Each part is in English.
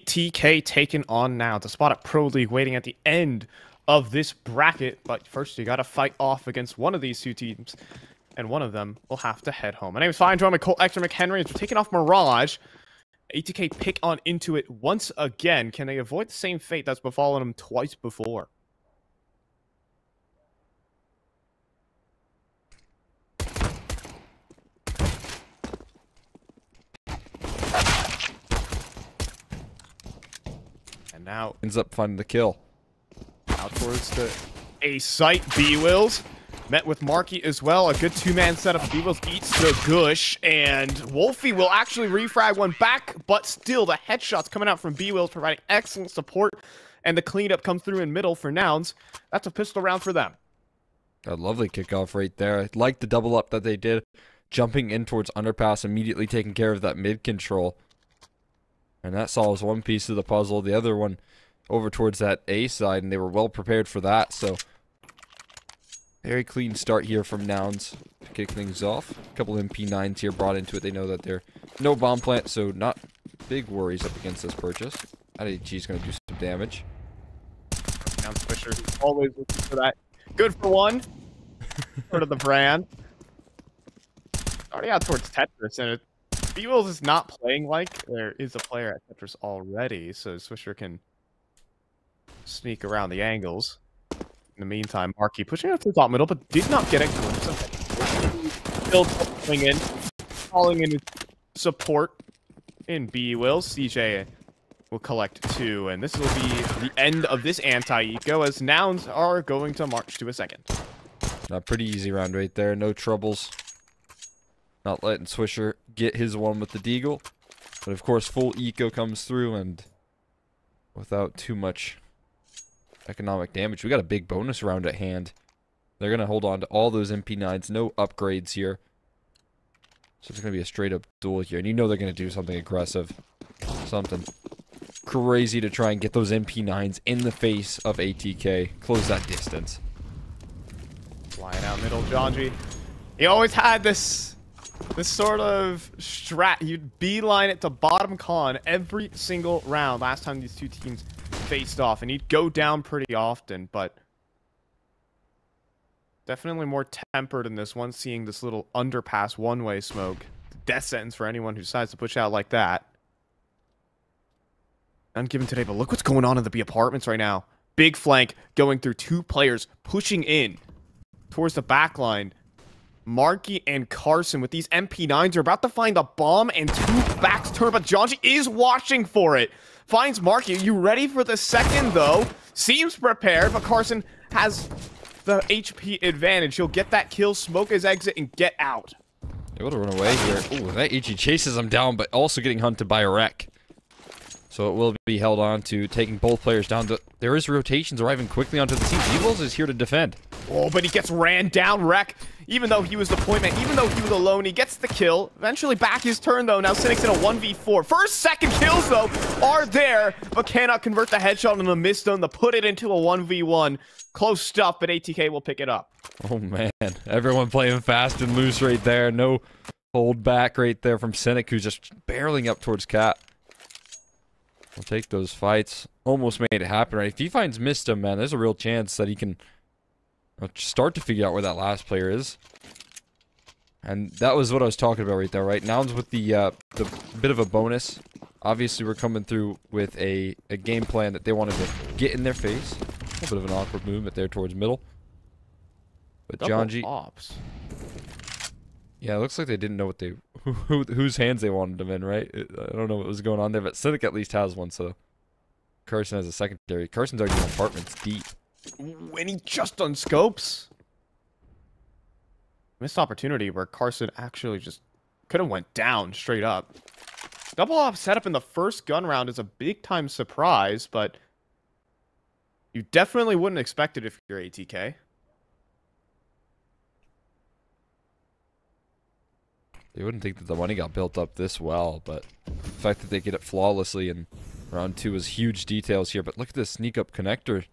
ATK taken on now. The spot at Pro League waiting at the end of this bracket. But first, you got to fight off against one of these two teams. And one of them will have to head home. My name is Fine. Join my Colt Extra McHenry. As we're taking off Mirage. ATK pick on into it once again. Can they avoid the same fate that's befallen them twice before? And now ends up finding the kill. Out towards the A site. B-Wills met with Marky as well. A good two-man setup. B-Wills eats the gush, and Wolfy will actually refrag one back, but still the headshots coming out from B-Wills providing excellent support, and the cleanup comes through in middle for Nouns. That's a pistol round for them. A lovely kickoff right there. I like the double up that they did, jumping in towards underpass, immediately taking care of that mid control. And that solves one piece of the puzzle. The other one over towards that A side, and they were well prepared for that, so very clean start here from Nouns to kick things off. A couple MP9s here brought into it. They know that they're no bomb plant, so not big worries up against this purchase. Atk is going to do some damage. Nouns Fisher always looking for that. Good for one. Sort of the brand. Already out towards Tetris, and B-Wills is not playing like there is a player at Tetris already, so Swisher can sneak around the angles. In the meantime, Marky pushing up to the top middle, but did not get a glimpse of it. Still coming in, calling in support in B-Wills. CJ will collect 2, and this will be the end of this anti-eco, as Nouns are going to march to a second. Not pretty easy round right there. No troubles. Not letting Swisher get his one with the deagle. But of course, full eco comes through, and without too much economic damage. We got a big bonus round at hand. They're going to hold on to all those MP9s. No upgrades here. So it's going to be a straight up duel here. And you know they're going to do something aggressive. Something crazy to try and get those MP9s in the face of ATK. Close that distance. Flying out middle, Jonji. He always had this sort of strat. You'd beeline it to bottom con every single round last time these two teams faced off, and he'd go down pretty often, but definitely more tempered in this one, seeing this little underpass one-way smoke. Death sentence for anyone who decides to push out like that. Ungiven today, but look what's going on in the B apartments right now. Big flank going through 2 players, pushing in towards the back line. Marky and Carson with these MP9s are about to find a bomb, and 2 backs turn, but Jonji is watching for it. Finds Marky. Are you ready for the second, though? Seems prepared, but Carson has the HP advantage. He'll get that kill, smoke his exit, and get out. Able to run away here. Ooh, that HE chases him down, but also getting hunted by a wreck. So it will be held on to taking both players down. There is rotations arriving quickly onto the team. B-Wills is here to defend. Oh, but he gets ran down. Wreck, even though he was the point man, even though he was alone, he gets the kill. Eventually back his turn, though. Now Cynic's in a 1v4. First, second kills, though, are there, but cannot convert the headshot on the MisteM to put it into a 1v1. Close stuff, but ATK will pick it up. Oh, man. Everyone playing fast and loose right there. No hold back right there from Cynic, who's just barreling up towards Cat. We'll take those fights. Almost made it happen, right? If he finds MisteM, man, there's a real chance that he can start to figure out where that last player is. And that was what I was talking about right there, right? Nouns with the bit of a bonus. Obviously, we're coming through with a game plan that they wanted to get in their face. A little bit of an awkward movement there towards middle. But Jonji... Ops. Yeah, it looks like they didn't know what whose hands they wanted them in, right? I don't know what was going on there, but Cynic at least has one, so Carson has a secondary. Carson's already in apartments deep. When he just unscopes. Missed opportunity where Carson actually just could have went down straight up. Double op setup in the first gun round is a big time surprise, but you definitely wouldn't expect it if you're ATK. They wouldn't think that the money got built up this well, but the fact that they get it flawlessly in round 2 is huge details here. But look at this sneak up connector.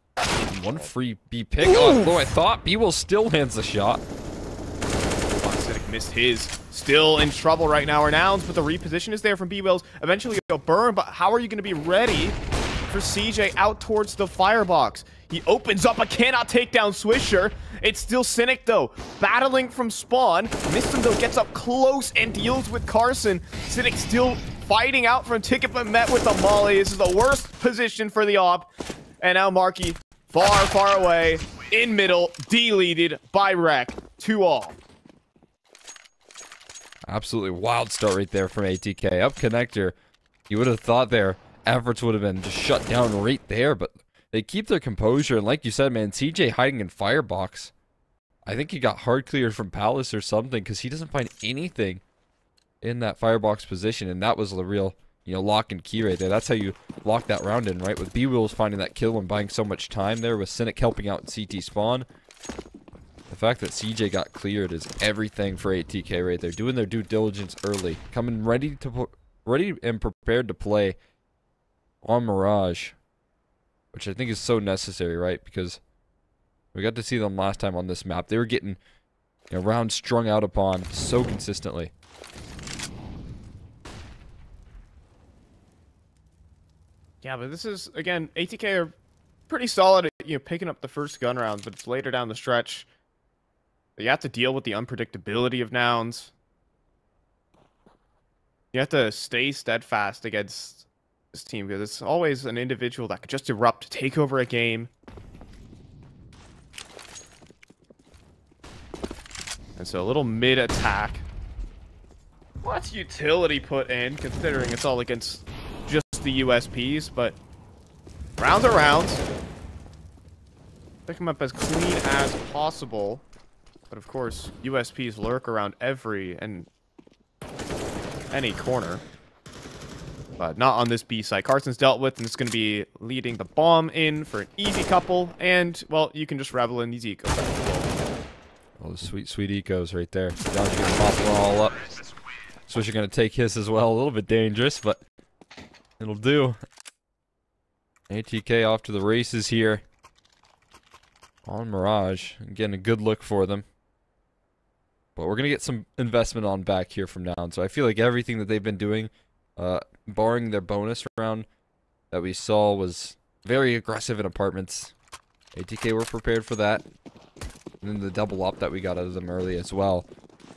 One free B pick. Although I thought B-Will still lands the shot. missed his. Still in trouble right now are Nouns, but the reposition is there from B-Wills. Eventually he'll burn, but how are you going to be ready for CJ out towards the firebox? He opens up, but cannot take down Swisher. It's still Cynic, though, battling from spawn. MisteM, though, gets up close and deals with Carson. Cynic still fighting out from Ticket, but met with the molly. This is the worst position for the op. And now Marky, far, far away, in middle, deleted by Wreck. 2-all. Absolutely wild start right there from ATK. Up connector. You would have thought their efforts would have been just shut down right there, but they keep their composure. And like you said, man, CJ hiding in firebox. I think he got hard cleared from Palace or something because he doesn't find anything in that firebox position. And that was the real, lock and key right there. That's how you lock that round in, right? With B-Wills finding that kill and buying so much time there, with Cynic helping out in CT spawn. The fact that CJ got cleared is everything for ATK right there. Doing their due diligence early. Coming ready and prepared to play on Mirage. Which I think is so necessary, right? Because we got to see them last time on this map. They were getting rounds strung out upon so consistently. Yeah, but this is, again, ATK are pretty solid at picking up the first gun rounds, but it's later down the stretch. You have to deal with the unpredictability of Nouns. You have to stay steadfast against this team because it's always an individual that could just erupt, take over a game. And so a little mid attack. What's utility put in, considering it's all against just the USPs, but rounds are rounds. Pick them up as clean as possible. But of course, USPs lurk around any corner. But not on this B site. Carson's dealt with, and it's going to be leading the bomb in for an easy couple. And, well, you can just revel in these ecos. Oh, the sweet, sweet ecos right there. Jonji going to pop them all up. Swisher going to take his as well. A little bit dangerous, but it'll do. ATK off to the races here on Mirage. Again, a good look for them. But we're going to get some investment on back here from now on. So I feel like everything that they've been doing, barring their bonus round that we saw, was very aggressive in apartments. ATK were prepared for that. And then the double up that we got out of them early as well.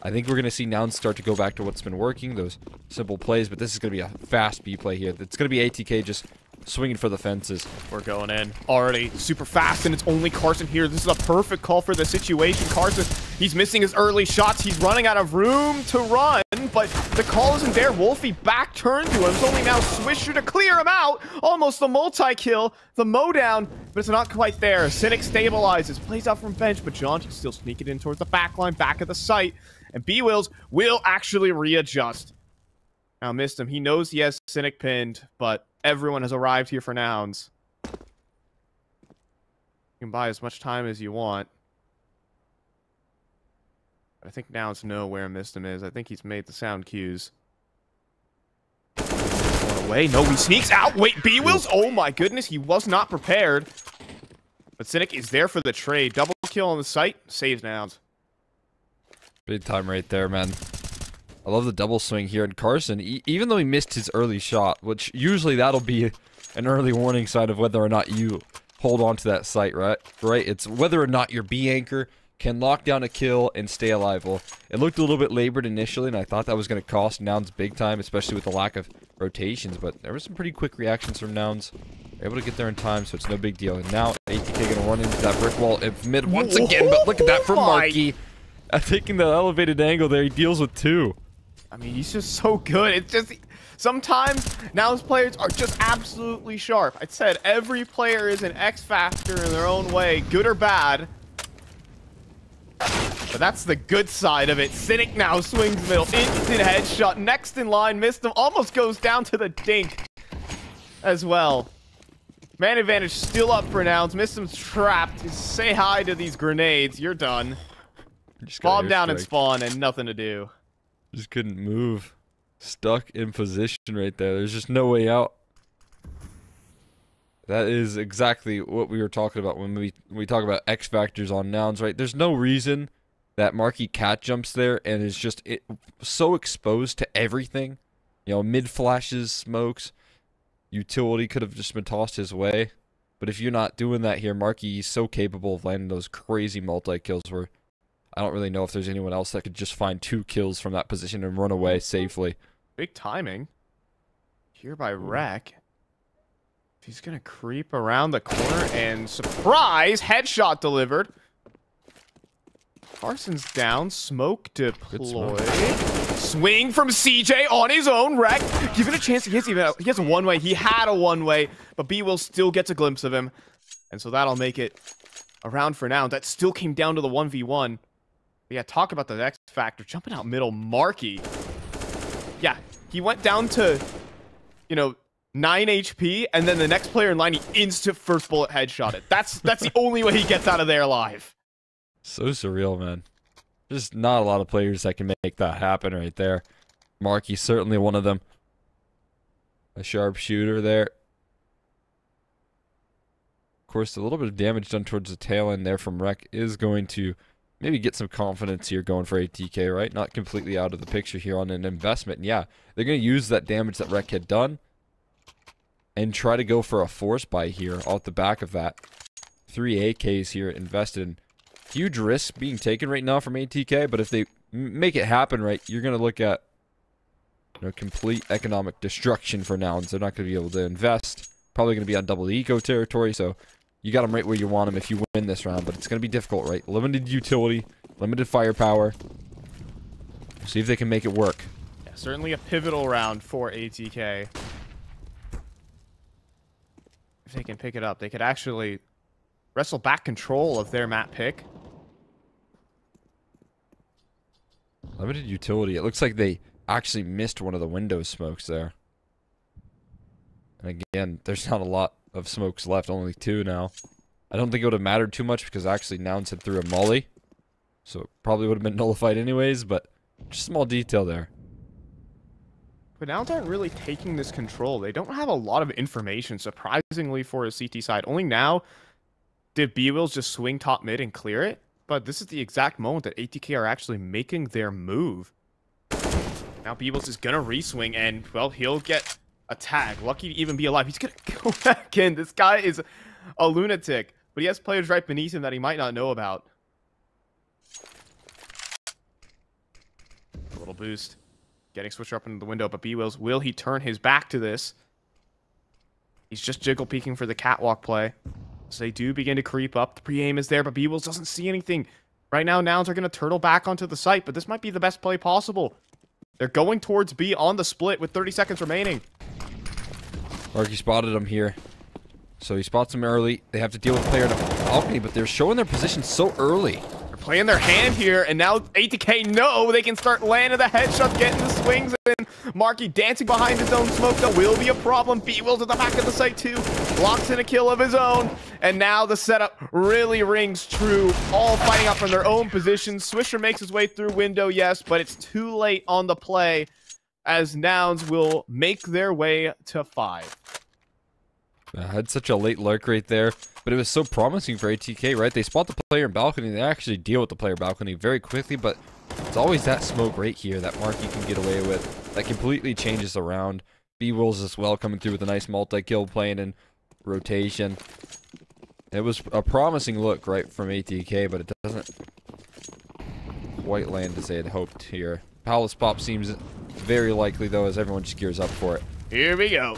I think we're going to see Nouns start to go back to what's been working, those simple plays. But this is going to be a fast B play here. It's going to be ATK just swinging for the fences. We're going in already super fast, and it's only Carson here. This is a perfect call for the situation. Carson, he's missing his early shots. He's running out of room to run, but the call isn't there. Wolfy back turned to him. It's only now Swisher to clear him out. Almost the multi-kill, the mow-down, but it's not quite there. Cynic stabilizes, plays out from bench, but Jonji still sneaking in towards the back line, back of the site, and B-Wills will actually readjust. Now MisteM, he knows he has Cynic pinned, but everyone has arrived here for Nouns. You can buy as much time as you want. I think Nouns know where MisteM is. I think he's made the sound cues. Going away. No, he sneaks out. Wait, B-Wills? Oh my goodness, he was not prepared. But Cynic is there for the trade. Double kill on the site. Saves Nouns. Big time right there, man. I love the double swing here. And Carson, even though he missed his early shot, which usually that'll be an early warning sign of whether or not you hold on to that site, right? It's whether or not your B anchor can lock down a kill and stay alive. Well, it looked a little bit labored initially, and I thought that was going to cost Nouns big time, especially with the lack of rotations. But there were some pretty quick reactions from Nouns. They're able to get there in time, so it's no big deal. And now ATK going to run into that brick wall in mid once again. But look at that from Marky. Taking the elevated angle there, he deals with two. I mean, he's just so good. It's just, sometimes Nouns players are just absolutely sharp. I said every player is an X factor in their own way, good or bad. But that's the good side of it. Cynic now swings middle, instant headshot. Next in line, MisteM almost goes down to the dink as well. Man advantage still up for Nouns. MisteM's trapped. Just say hi to these grenades. You're done. Bomb down and spawn and nothing to do. Just couldn't move. Stuck in position right there. There's just no way out. That is exactly what we were talking about when we talk about X factors on Nouns, right? There's no reason that Marky cat jumps there and is just so exposed to everything. You know, mid flashes, smokes, utility could have just been tossed his way. But if you're not doing that here, Marky is so capable of landing those crazy multi-kills where I don't really know if there's anyone else that could just find 2 kills from that position and run away safely. Big timing here by Reck. He's going to creep around the corner and surprise, headshot delivered. Carson's down, smoke deployed. Swing from CJ on his own, Reck. Give it a chance. He has a one-way. He had a one-way, but B-Will still gets a glimpse of him. And so that'll make it a round for now. That still came down to the 1v1. But yeah, talk about the X factor. Jumping out middle, Marky. Yeah, he went down to, you know, 9 HP, and then the next player in line, he instant first bullet headshot it. That's the only way he gets out of there alive. So surreal, man. There's not a lot of players that can make that happen right there. Marky's certainly one of them. A sharp shooter there. Of course, a little bit of damage done towards the tail end there from Reck is going to maybe get some confidence here going for ATK, right? Not completely out of the picture here on an investment. And yeah, they're going to use that damage that Reck had done and try to go for a force buy here off the back of that. 3 AKs here invested. Huge risk being taken right now from ATK, but if they make it happen right, you're going to look at, you know, complete economic destruction for Nouns. They're not going to be able to invest. Probably going to be on double eco territory, so you got them right where you want them if you win this round, but it's going to be difficult, right? Limited utility, limited firepower. See if they can make it work. Yeah, certainly a pivotal round for ATK. If they can pick it up, they could actually wrestle back control of their map pick. Limited utility. It looks like they actually missed one of the window smokes there. And again, there's not a lot of smokes left, only 2 now. I don't think it would have mattered too much because actually Nouns had threw a molly. So it probably would have been nullified anyways, but just a small detail there. But Nouns aren't really taking this control. They don't have a lot of information, surprisingly, for a CT side. Only now did B-Wills just swing top mid and clear it. But this is the exact moment that ATK are actually making their move. Now B-Wills is going to re-swing, and, well, he'll get a tag. Lucky to even be alive. He's going to go back in. This guy is a lunatic. But he has players right beneath him that he might not know about. A little boost. Getting switched up into the window, but B-Wills, will he turn his back to this? He's just jiggle peeking for the catwalk play. So they do begin to creep up. The pre-aim is there, but B-Wills doesn't see anything. Right now, Nouns are going to turtle back onto the site, but this might be the best play possible. They're going towards B on the split with 30 seconds remaining. Marky spotted him here. So he spots him early. They have to deal with a player in a balcony, but they're showing their position so early. Playing their hand here, and now ATK know they can start landing the headshots, getting the swings, and Marky dancing behind his own smoke. That will be a problem. B-Wills at the back of the site too. Locks in a kill of his own, and now the setup really rings true. All fighting up from their own positions. Swisher makes his way through window, yes, but it's too late on the play as Nouns will make their way to 5. I had such a late lurk right there, but it was so promising for ATK, right? They spot the player in balcony, they actually deal with the player balcony very quickly, but it's always that smoke right here that Marky can get away with. That completely changes the round. B-Wills as well coming through with a nice multi-kill playing in rotation. It was a promising look, right, from ATK, but it doesn't quite land as they had hoped here. Palace Pop seems very likely, though, as everyone just gears up for it. Here we go.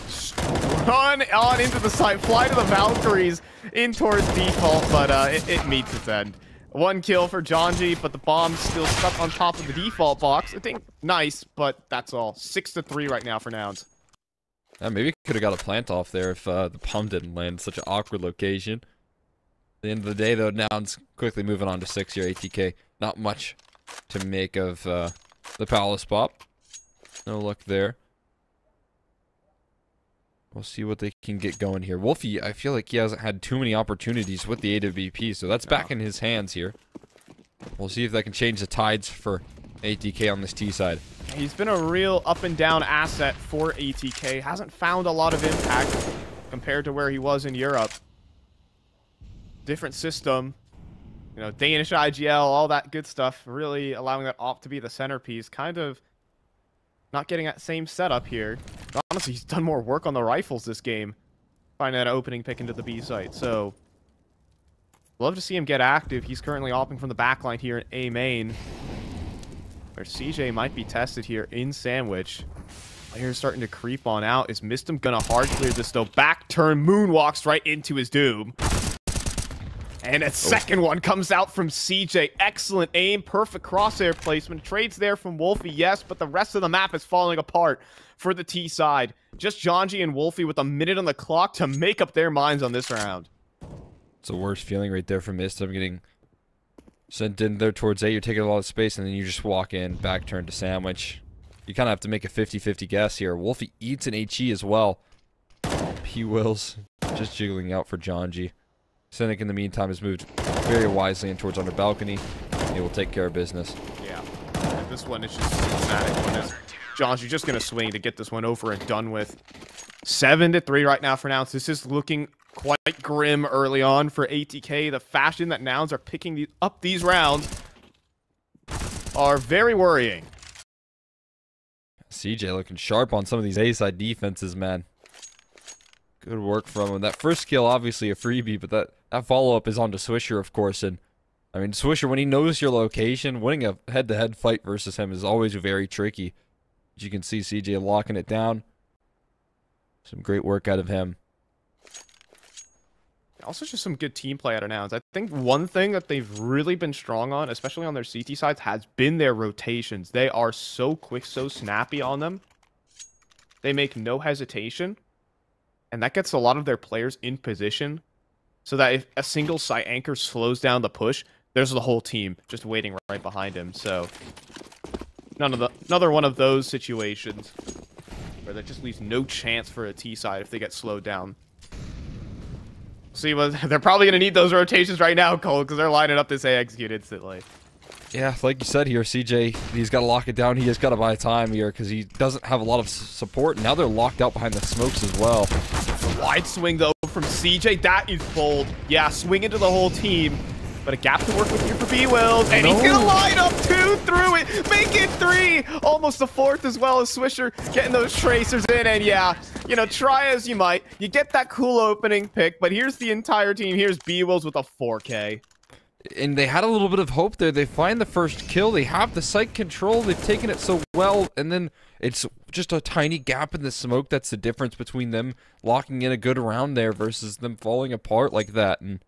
Run on into the site. Fly to the Valkyries in towards default, but it meets its end. 1 kill for Jonji, but the bomb's still stuck on top of the default box. I think nice, but that's all. 6-3 right now for Nouns. Maybe could have got a plant off there if the bomb didn't land in such an awkward location. At the end of the day, though, Nouns quickly moving on to 6 here. ATK, not much to make of the Palace Pop. No luck there. We'll see what they can get going here. Wolfy, I feel like he hasn't had too many opportunities with the AWP, so that's back in his hands here. We'll see if that can change the tides for ATK on this T side. He's been a real up and down asset for ATK. Hasn't found a lot of impact compared to where he was in Europe. Different system. You know, Danish IGL, all that good stuff, really allowing that op to be the centerpiece. Kind of not getting that same setup here. But honestly, he's done more work on the rifles this game. Finding that opening pick into the B site. So, love to see him get active. He's currently opping from the backline here in A main. Where CJ might be tested here in Sandwich. Players starting to creep on out. Is MisteM gonna hard clear this though? Back turn, moonwalks right into his doom. And a second one comes out from CJ. Excellent aim, perfect crosshair placement. Trades there from Wolfy, yes, but the rest of the map is falling apart for the T side. Just Jonji and Wolfy with a minute on the clock to make up their minds on this round. It's the worst feeling right there for MisteM, getting sent in there towards A. You're taking a lot of space, and then you just walk in, back turn to Sandwich. You kind of have to make a 50-50 guess here. Wolfy eats an HE as well. P-Wills just jiggling out for Jonji. Cynic, in the meantime, has moved very wisely in towards under balcony. He will take care of business. Yeah. And this one is just systematic. Jonji just going to swing to get this one over and done with. 7-3 right now for Nouns. This is looking quite grim early on for ATK. The fashion that Nouns are picking up these rounds are very worrying. CJ looking sharp on some of these A-side defenses, man. Good work from him. That first kill, obviously a freebie, but that follow-up is on to Swisher, of course. And I mean, Swisher, when he knows your location, winning a head-to-head fight versus him is always very tricky. As you can see, CJ locking it down. Some great work out of him. Also, just some good team play out of Nouns. I think one thing that they've really been strong on, especially on their CT sides, has been their rotations. They are so quick, so snappy on them. They make no hesitation. And that gets a lot of their players in position. So that if a single site anchor slows down the push, there's the whole team just waiting right behind him. So, another one of those situations where that just leaves no chance for a T side if they get slowed down. See, well, they're probably going to need those rotations right now, Cole, because they're lining up this A execute instantly. Yeah, like you said here, CJ, he's got to lock it down. He has got to buy time here because he doesn't have a lot of support. Now they're locked out behind the smokes as well. Wide swing, though, from CJ. That is bold. Yeah, swing into the whole team. But a gap to work with here for B-Wills. And he's going to line up 2 through it. Make it 3. Almost a 4th as well as Swisher getting those tracers in. And yeah, you know, try as you might. You get that cool opening pick. But here's the entire team. Here's B-Wills with a 4K. And they had a little bit of hope there. They find the first kill. They have the site control. They've taken it so well. And then it's just a tiny gap in the smoke. That's the difference between them locking in a good round there versus them falling apart like that. And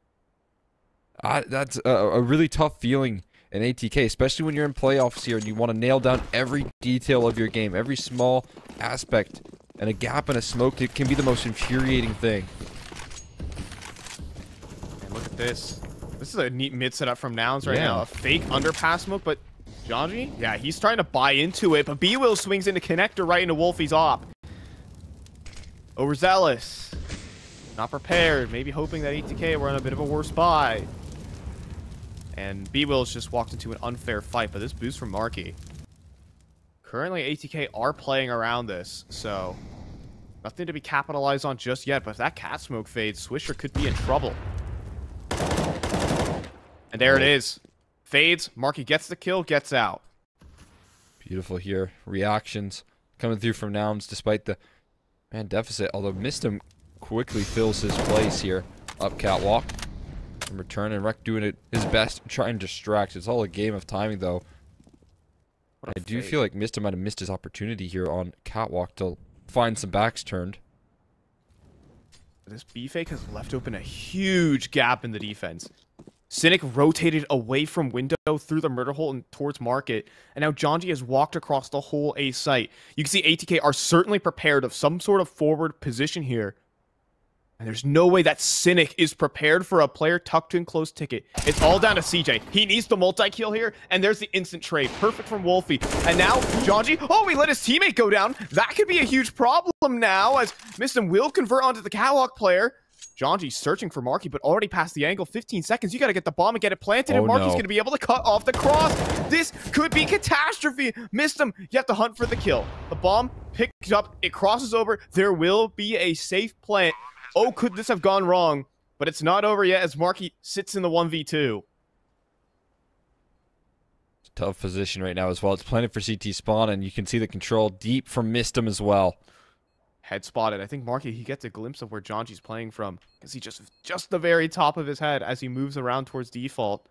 that's a really tough feeling in ATK, especially when you're in playoffs here and you want to nail down every detail of your game, every small aspect. And a gap in a smoke, it can be the most infuriating thing. And look at this. This is a neat mid setup from Nouns right now. A fake underpass smoke, but Jonji, yeah, he's trying to buy into it, but B-Will swings into connector right into Wolfy's op. Overzealous. Not prepared. Maybe hoping that ATK were on a bit of a worse buy. And B-Will's just walked into an unfair fight, but this boost from Marky. Currently, ATK are playing around this, so nothing to be capitalized on just yet, but if that cat smoke fades, Swisher could be in trouble. And there it is. Fades. Marky gets the kill, gets out. Beautiful here. Reactions coming through from Nouns despite the deficit. Although MisteM quickly fills his place here. Up catwalk. And return, and Reck doing his best, trying to distract. It's all a game of timing, though. I do feel like MisteM might have missed his opportunity here on catwalk to find some backs turned. This B-fake has left open a huge gap in the defense. Cynic rotated away from window through the murder hole and towards market, and now Jonji has walked across the whole A site. You can see ATK are certainly prepared of some sort of forward position here. And there's no way that Cynic is prepared for a player tucked in close ticket. It's all down to CJ. He needs the multi-kill here, and there's the instant trade. Perfect from Wolfy. And now, Jonji, oh, he let his teammate go down. That could be a huge problem now, as MisteM will convert onto the catwalk player. Jonji searching for Marky, but already past the angle. 15 seconds. You got to get the bomb and get it planted, and Marky's going to be able to cut off the cross. This could be catastrophe. MisteM, you have to hunt for the kill. The bomb picks up. It crosses over. There will be a safe plant. Oh, could this have gone wrong? But it's not over yet as Marky sits in the 1v2. tough position right now as well. It's planted for CT spawn, and you can see the control deep from MisteM as well. Head spotted. I think Marky, he gets a glimpse of where Jonji's playing from. Because he just the very top of his head as he moves around towards default.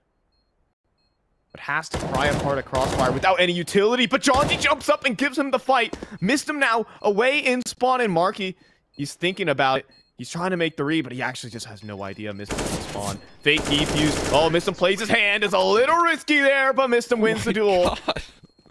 But has to pry apart a crossfire without any utility. But Jonji jumps up and gives him the fight. MisteM now away in spawn, and Marky, he's thinking about it. He's trying to make the read, but he actually just has no idea MisteM can spawn. Fake defuse. Oh, MisteM plays his hand. It's a little risky there, but MisteM wins the duel. God.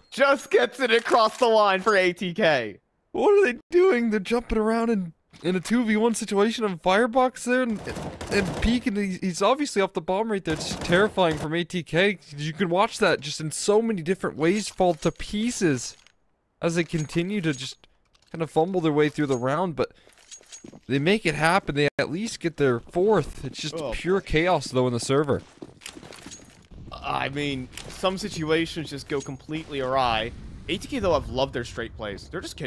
Just gets it across the line for ATK. What are they doing? They're jumping around in a 2v1 situation on Firebox there and peeking. He's obviously off the bomb right there. It's terrifying from ATK. You can watch that just in so many different ways fall to pieces as they continue to just kind of fumble their way through the round, but they make it happen. They at least get their fourth. It's just pure chaos though in the server. I mean, some situations just go completely awry. ATK though have loved their straight plays. They're just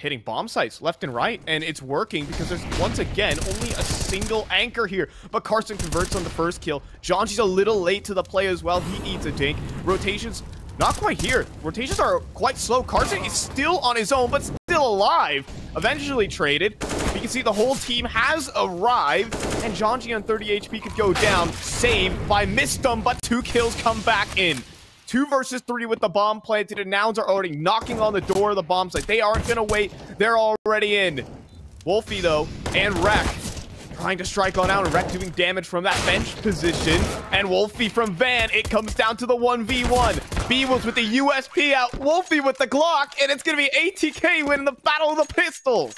hitting bomb sites left and right, and it's working because there's once again only a single anchor here. But Carson converts on the first kill. Jonji's a little late to the play as well. He eats a dink. Rotations not quite here. Rotations are quite slow. Carson is still on his own, but still alive. Eventually traded. You can see the whole team has arrived, and Jonji on 30 HP could go down. Saved by MisteM, but 2 kills come back in. 2 versus 3 with the bomb planted, and Nouns are already knocking on the door of the bomb site. They aren't gonna wait. They're already in. Wolfy, though, and Reck trying to strike on out, and Reck doing damage from that bench position. And Wolfy from Van. It comes down to the 1v1. B-Wolves with the USP out. Wolfy with the Glock, and it's gonna be ATK winning the Battle of the Pistols.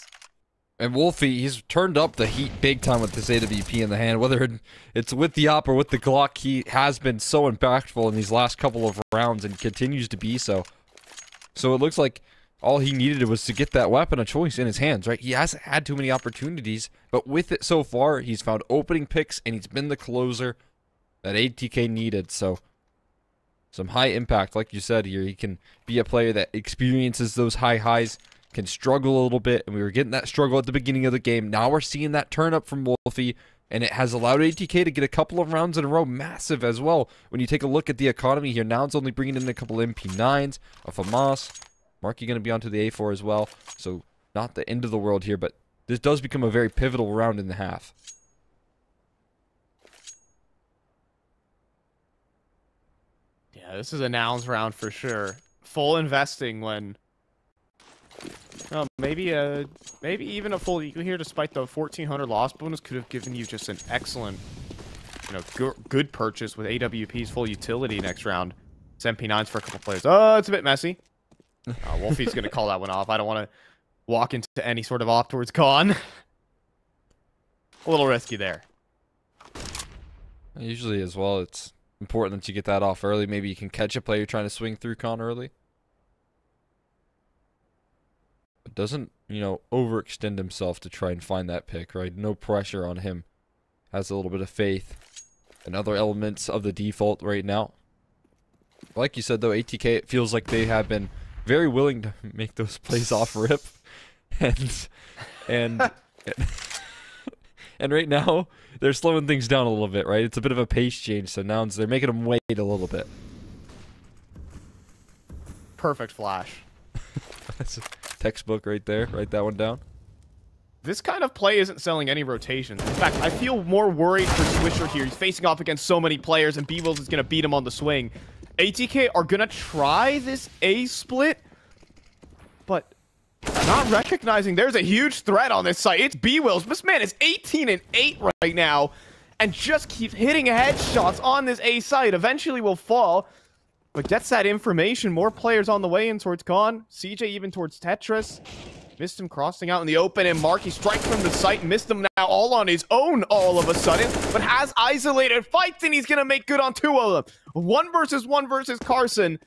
And Wolfy, he's turned up the heat big time with this AWP in the hand. Whether it's with the op or with the Glock, he has been so impactful in these last couple of rounds and continues to be so. So it looks like all he needed was to get that weapon of choice in his hands, right? He hasn't had too many opportunities, but with it so far, he's found opening picks and he's been the closer that ATK needed. So some high impact, like you said here. He can be a player that experiences those high highs, can struggle a little bit, and we were getting that struggle at the beginning of the game. Now we're seeing that turn up from Wolfy, and it has allowed ATK to get a couple of rounds in a row. Massive as well. When you take a look at the economy here, Nouns only bringing in a couple MP9s, a FAMAS. Marky going to be onto the A4 as well, so not the end of the world here, but this does become a very pivotal round in the half. Yeah, this is a Nouns round for sure. Full investing when... Well, maybe even a full eagle here, despite the 1,400 loss bonus, could have given you just an excellent, good purchase with AWP's full utility next round. It's MP9s for a couple players. Oh, it's a bit messy. Wolfy's going to call that one off. I don't want to walk into any sort of off towards con. A little risky there. Usually as well, it's important that you get that off early. Maybe you can catch a player trying to swing through con early. But doesn't, overextend himself to try and find that pick, right? No pressure on him. Has a little bit of faith in other elements of the default right now. Like you said, though, ATK, it feels like they have been very willing to make those plays off rip. And right now, they're slowing things down a little bit, right? It's a bit of a pace change, so Nouns, they're making them wait a little bit. Perfect flash. That's a textbook right there. Write that one down. This kind of play isn't selling any rotations. In fact, I feel more worried for Swisher here. He's facing off against so many players, and B-Wills is going to beat him on the swing. ATK are going to try this A split, but not recognizing there's a huge threat on this site. It's B-Wills. This man is 18-8 right now, and just keeps hitting headshots on this A site. Eventually will fall, but gets that information. More players on the way in towards Con. CJ even towards Tetris. MisteM crossing out in the open, and Marky strikes from the site. MisteM now all on his own all of a sudden, but has isolated fights, and he's going to make good on 2 of them. 1 versus Carson.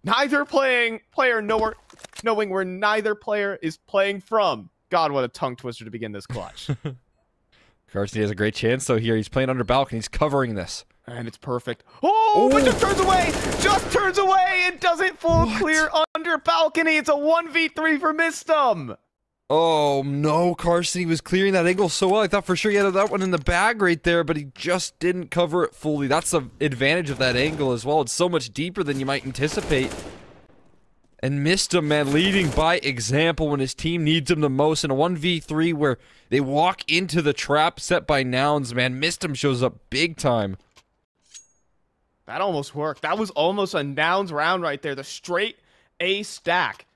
Neither player knowing where neither player is playing from. God, what a tongue twister to begin this clutch. Carson has a great chance, though, here. He's playing under balcony. He's covering this. And it's perfect. Oh, but just turns away! Just turns away and doesn't full clear under balcony. It's a 1v3 for MisteM. Oh no, Carson, he was clearing that angle so well. I thought for sure he had that one in the bag right there, but he just didn't cover it fully. That's the advantage of that angle as well. It's so much deeper than you might anticipate. And MisteM, man, leading by example when his team needs him the most in a 1v3 where they walk into the trap set by Nouns, man. MisteM shows up big time. That almost worked. That was almost a Nouns round right there. The straight A stack.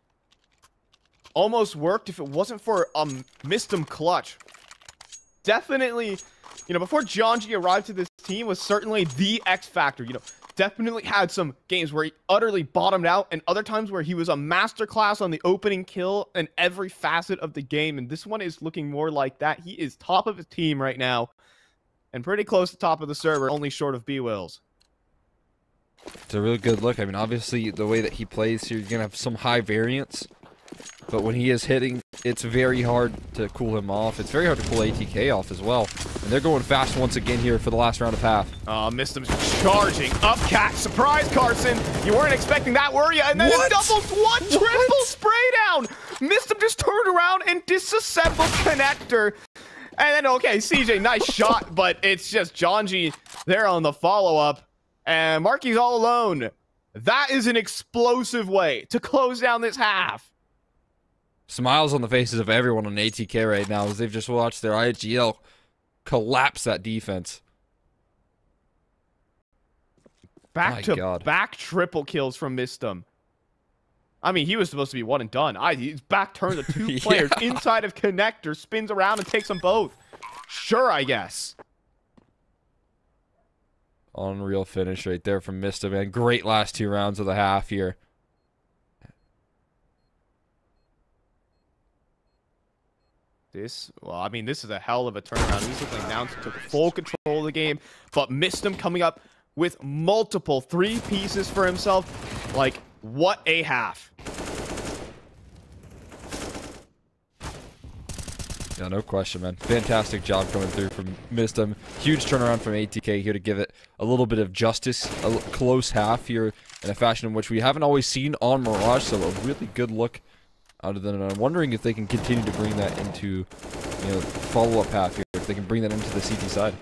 Almost worked if it wasn't for MisteM clutch. Definitely, you know, before Jonji arrived to this team was certainly the X factor. You know, definitely had some games where he utterly bottomed out and other times where he was a masterclass on the opening kill and every facet of the game. And this one is looking more like that. He is top of his team right now and pretty close to top of the server, only short of B-Wills. It's a really good look. I mean, obviously, the way that he plays here, you're going to have some high variance. But when he is hitting, it's very hard to cool him off. It's very hard to cool Atk off as well. And they're going fast once again here for the last round of half. MisteM's charging up catch. Surprise, Carson. You weren't expecting that, were you? And then a double one triple spray down. MisteM just turned around and disassembled connector. And then, okay, CJ, nice shot, but it's just Jonji there on the follow-up. And Marky's all alone. That is an explosive way to close down this half. Smiles on the faces of everyone on Atk right now as they've just watched their IGL collapse that defense. Back-to-back triple kills from MisteM. I mean, he was supposed to be one and done. He's back turned the two players inside of connector, spins around and takes them both. Sure, I guess. Unreal finish right there from MisteM, man. Great last 2 rounds of the half here. Well, I mean, this is a hell of a turnaround. These look like Nouns took full control of the game, but MisteM coming up with multiple 3 pieces for himself. Like, what a half. Yeah, no question, man. Fantastic job coming through from MisteM. Huge turnaround from Atk here to give it a little bit of justice. A close half here in a fashion in which we haven't always seen on Mirage, so a really good look out of them. And I'm wondering if they can continue to bring that into, you know, follow-up half here, if they can bring that into the CT side.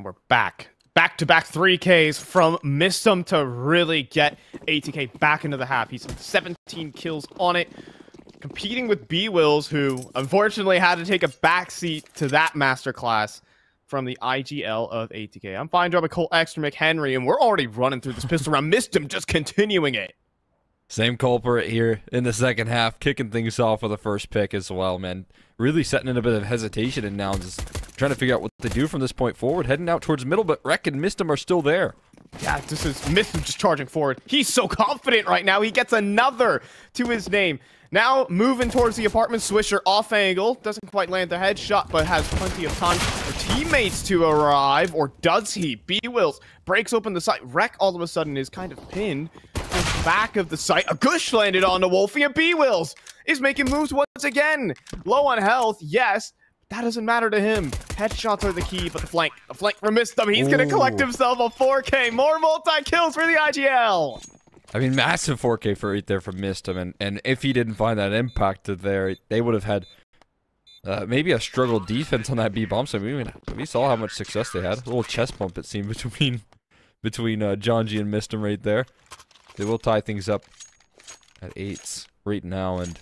we're back. Back-to-back 3Ks from MisteM to really get Atk back into the half. He's 17 kills on it. Competing with Bwills, who unfortunately had to take a backseat to that masterclass from the IGL of Atk. I'm fine dropping Cole Extra McHenry, and we're already running through this pistol round. MisteM just continuing it. Same culprit here in the second half, kicking things off with the first pick as well, man. Really setting in a bit of hesitation in Nouns, trying to figure out what to do from this point forward, heading out towards middle, but Reck and MisteM are still there. Yeah, this is MisteM just charging forward. He's so confident right now. He gets another to his name. Now moving towards the apartment. Swisher off angle. Doesn't quite land the headshot, but has plenty of time for teammates to arrive. Or does he? Bwills breaks open the site. Reck all of a sudden is kind of pinned to the back of the site. A gush landed on the Wolfy, and Bwills is making moves once again. Low on health, yes. That doesn't matter to him. Headshots are the key, but the flank from MisteM. He's going to collect himself a 4K. More multi-kills for the IGL. I mean, massive 4K for right there from MisteM, and if he didn't find that impact there, they would have had maybe a struggle defense on that B bomb. So we saw how much success they had. A little chest bump, it seemed, between Jonji and MisteM right there. They will tie things up at 8s right now, and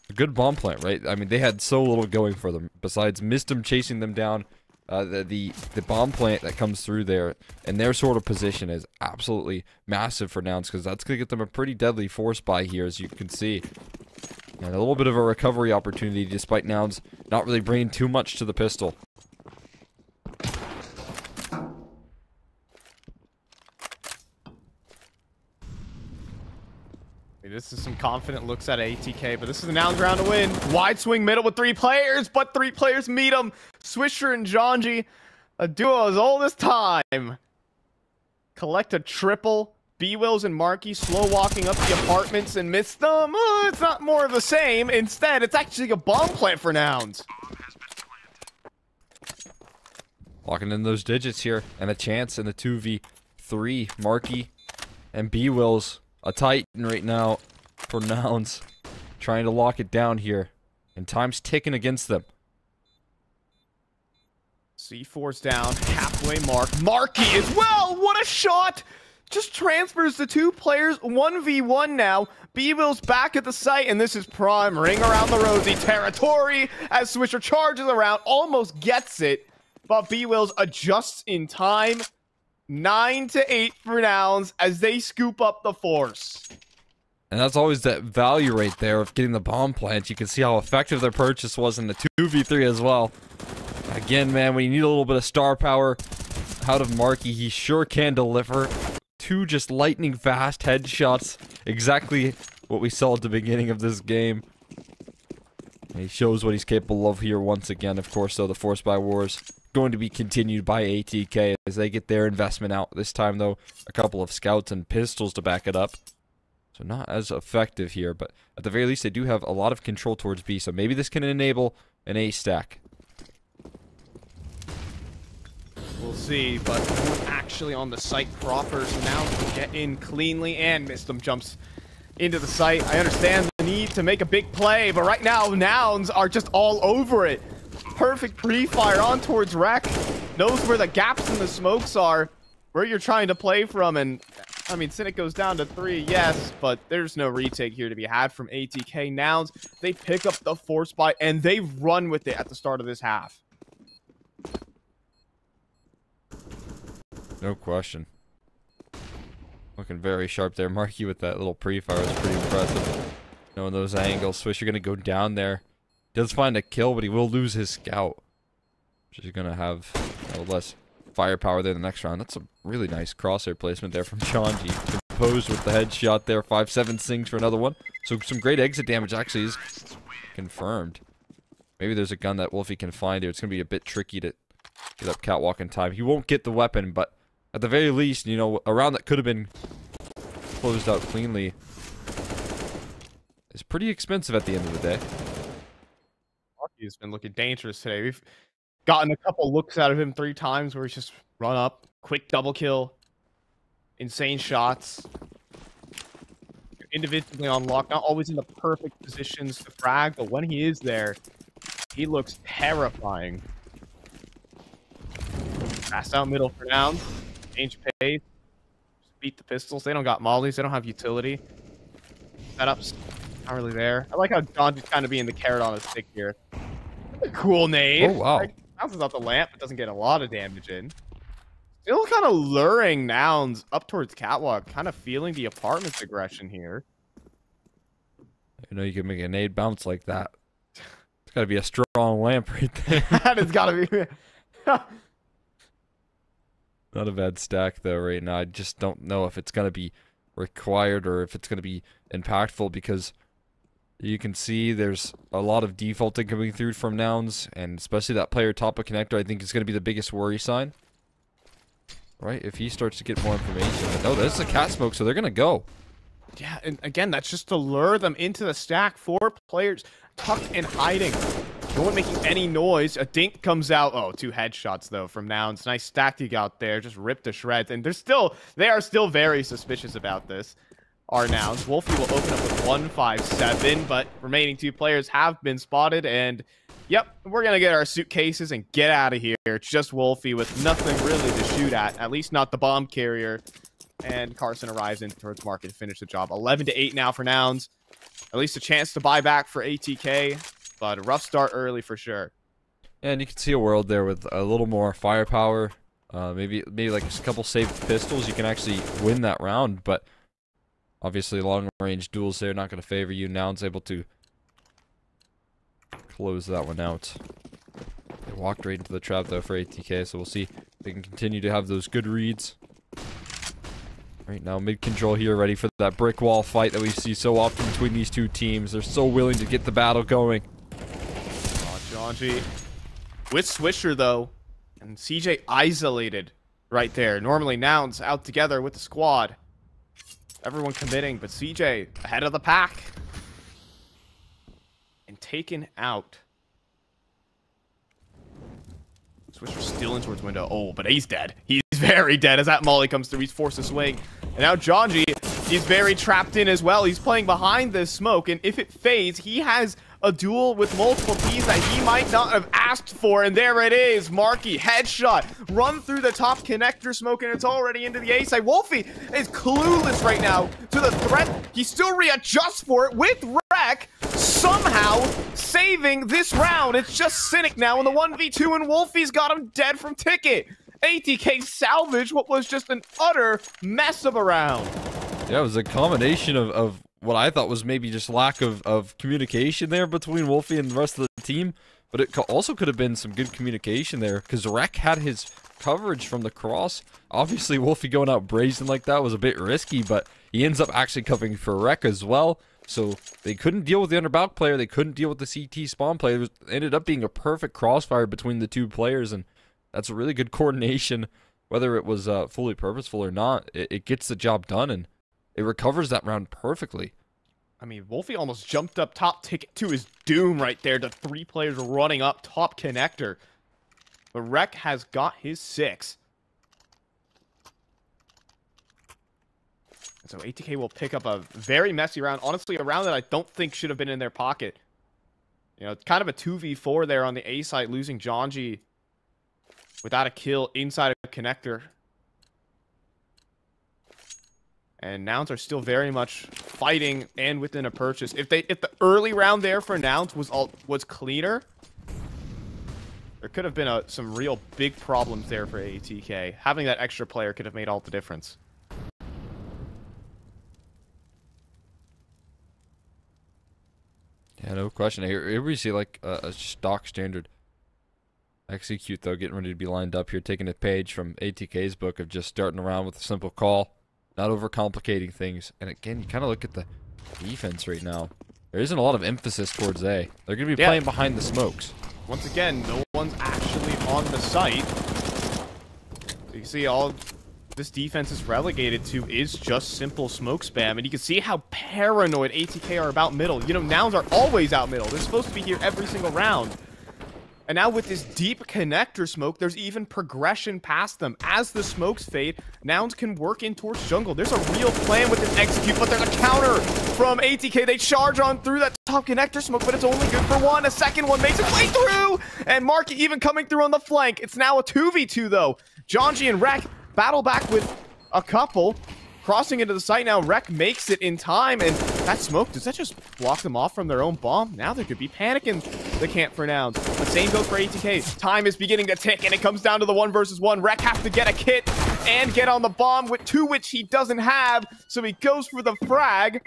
a good bomb plant, right? I mean, they had so little going for them besides MisteM chasing them down. The bomb plant that comes through there and their sort of position is absolutely massive for Nouns, because that's going to get them a pretty deadly force buy here, as you can see. And a little bit of a recovery opportunity despite Nouns not really bringing too much to the pistol. This is some confident looks at Atk, but this is the Nouns round to win. Wide swing middle with 3 players, but 3 players meet him. Swisher and Jonji, a duo as old as time. Collect a triple. Bwills and Marky slow walking up the apartments, and MisteM. Oh, it's not more of the same. Instead, it's actually a bomb plant for Nouns. Locking in those digits here, and a chance in the 2v3. Marky and Bwills. A titan right now for Nouns, trying to lock it down here, and time's ticking against them. C4's down, halfway mark. Marky as well. What a shot! Just transfers the 2 players 1v1 now. Bwills back at the site, and this is prime ring around the rosy territory as Swisher charges around, almost gets it, but Bwills adjusts in time. 9-8 for Nouns as they scoop up the force. And that's always that value right there of getting the bomb plant. You can see how effective their purchase was in the 2v3 as well. Again, man, when you need a little bit of star power out of Marky, he sure can deliver. 2 just lightning fast headshots. Exactly what we saw at the beginning of this game. And he shows what he's capable of here once again. Of course, though, the Force by Wars going to be continued by Atk as they get their investment out. This time, though, a couple of scouts and pistols to back it up. So not as effective here, but at the very least, they do have a lot of control towards B. So maybe this can enable an A stack. We'll see, but actually on the site proper, so now we get in cleanly, and MisteM jumps into the site. I understand the need to make a big play, but right now, Nouns are just all over it. Perfect pre-fire on towards Reck. Knows where the gaps in the smokes are, where you're trying to play from, and I mean, Cynic goes down to 3, yes, but there's no retake here to be had from Atk. Nouns, they pick up the force buy, and they run with it at the start of this half. No question. Looking very sharp there. Marky with that little pre-fire was pretty impressive. Knowing those angles. Swisher gonna go down there. Does find a kill, but he will lose his scout, which is going to have less firepower there in the next round. That's a really nice crosshair placement there from Jonji. Composed with the headshot there. 5-7 sings for another one. So some great exit damage actually is confirmed. Maybe there's a gun that Wolfy can find here. It's going to be a bit tricky to get up catwalk in time. He won't get the weapon, but at the very least, you know, a round that could have been closed out cleanly is pretty expensive at the end of the day. He's been looking dangerous today. We've gotten a couple looks out of him 3 times where he's just run up, quick double kill, insane shots. Individually on lock, not always in the perfect positions to frag, but when he is there, he looks terrifying. Pass out middle for Nouns. Change pace. Beat the pistols. They don't got mollies. They don't have utility. Setups. Not really there. I like how Jonji's kind of being the carrot on a stick here. Cool nade. Oh, wow. Like, bounces off the lamp, but doesn't get a lot of damage in. Still kind of luring Nouns up towards Catwalk. Kind of feeling the apartment's aggression here. You know, you can make a nade bounce like that. It's got to be a strong lamp right there. That has got to be... Not a bad stack, though, right now. I just don't know if it's going to be required or if it's going to be impactful, because you can see there's a lot of defaulting coming through from Nouns, and especially that player top of connector, I think, is going to be the biggest worry sign. Right? If he starts to get more information. But no, this is a cat smoke, so they're going to go. Yeah, and again, that's just to lure them into the stack. 4 players tucked and hiding. No one making any noise. A dink comes out. Oh, 2 headshots, though, from Nouns. Nice stack you got there. Just ripped to shreds. And they are still very suspicious about this. Our Nouns. Wolfy will open up with 1-5-7, but remaining 2 players have been spotted. And, yep, we're going to get our suitcases and get out of here. It's just Wolfy with nothing really to shoot at least not the bomb carrier. And Carson arrives in towards market to finish the job. 11-8 now for Nouns. At least a chance to buy back for ATK. But a rough start early for sure. And you can see a world there with a little more firepower. Maybe like a couple saved pistols. You can actually win that round. But obviously long range duels there not going to favor you. Nouns able to close that one out. They walked right into the trap though for ATK. So we'll see if they can continue to have those good reads. Right now, mid-control here, ready for that brick wall fight that we see so often between these 2 teams. They're so willing to get the battle going. Oh, Jonji with Swisher, though. And CJ isolated right there. Normally, Nouns out together with the squad. Everyone committing, but CJ ahead of the pack. And taken out. Swisher still in towards window. Oh, but he's dead. He's very dead as that molly comes through. He's forced to swing. And now Jonji, he's very trapped in as well. He's playing behind this smoke. And if it fades, he has a duel with multiple teams that he might not have asked for. And there it is. Marky, headshot. Run through the top connector smoke, and it's already into the A side. Wolfy is clueless right now to the threat. He still readjusts for it with Wreck. Somehow saving this round. It's just Cynic now in the 1v2, and Wolfy's got him dead from Ticket. ATK salvage what was just an utter mess of a round. Yeah, it was a combination of what I thought was maybe just lack of communication there between Wolfy and the rest of the team, but it also could have been some good communication there, because Reck had his coverage from the cross. Obviously, Wolfy going out brazen like that was a bit risky, but he ends up actually covering for Reck as well. So they couldn't deal with the underback player. They couldn't deal with the CT spawn player. It ended up being a perfect crossfire between the 2 players, and that's a really good coordination. Whether it was fully purposeful or not, it gets the job done, and it recovers that round perfectly. I mean, Wolfy almost jumped up top, Ticket to his doom right there to 3 players running up top connector. But Wreck has got his 6. And so ATK will pick up a very messy round. Honestly, a round that I don't think should have been in their pocket. You know, it's kind of a 2v4 there on the A side, losing Jonji without a kill inside a connector. And Nouns are still very much fighting and within a purchase. If the early round there for Nouns was cleaner, there could have been some real big problems there for ATK. Having that extra player could have made all the difference. Yeah, no question. Here we see like a stock standard execute, though, getting ready to be lined up here, taking a page from ATK's book of just starting around with a simple call, not overcomplicating things. And again, you kind of look at the defense right now. There isn't a lot of emphasis towards A. They're going to be playing behind the smokes. Once again, no one's actually on the site. So you can see all this defense is relegated to is just simple smoke spam. And you can see how paranoid ATK are about middle. You know, Nouns are always out middle. They're supposed to be here every single round. And now with this deep connector smoke, there's even progression past them. As the smokes fade, Nouns can work in towards jungle. There's a real plan with this execute, but there's a counter from ATK. They charge on through that top connector smoke, but it's only good for 1. A second one makes its way through, and Marky even coming through on the flank. It's now a 2v2, though. Jonji and Reck battle back with a couple. Crossing into the site now, Reck makes it in time, and that smoke, does that just block them off from their own bomb? Now there could be panic in the camp for Nouns. The same goes for ATK. Time is beginning to tick, and it comes down to the 1 versus 1. Reck has to get a kit and get on the bomb, to which he doesn't have, so he goes for the frag.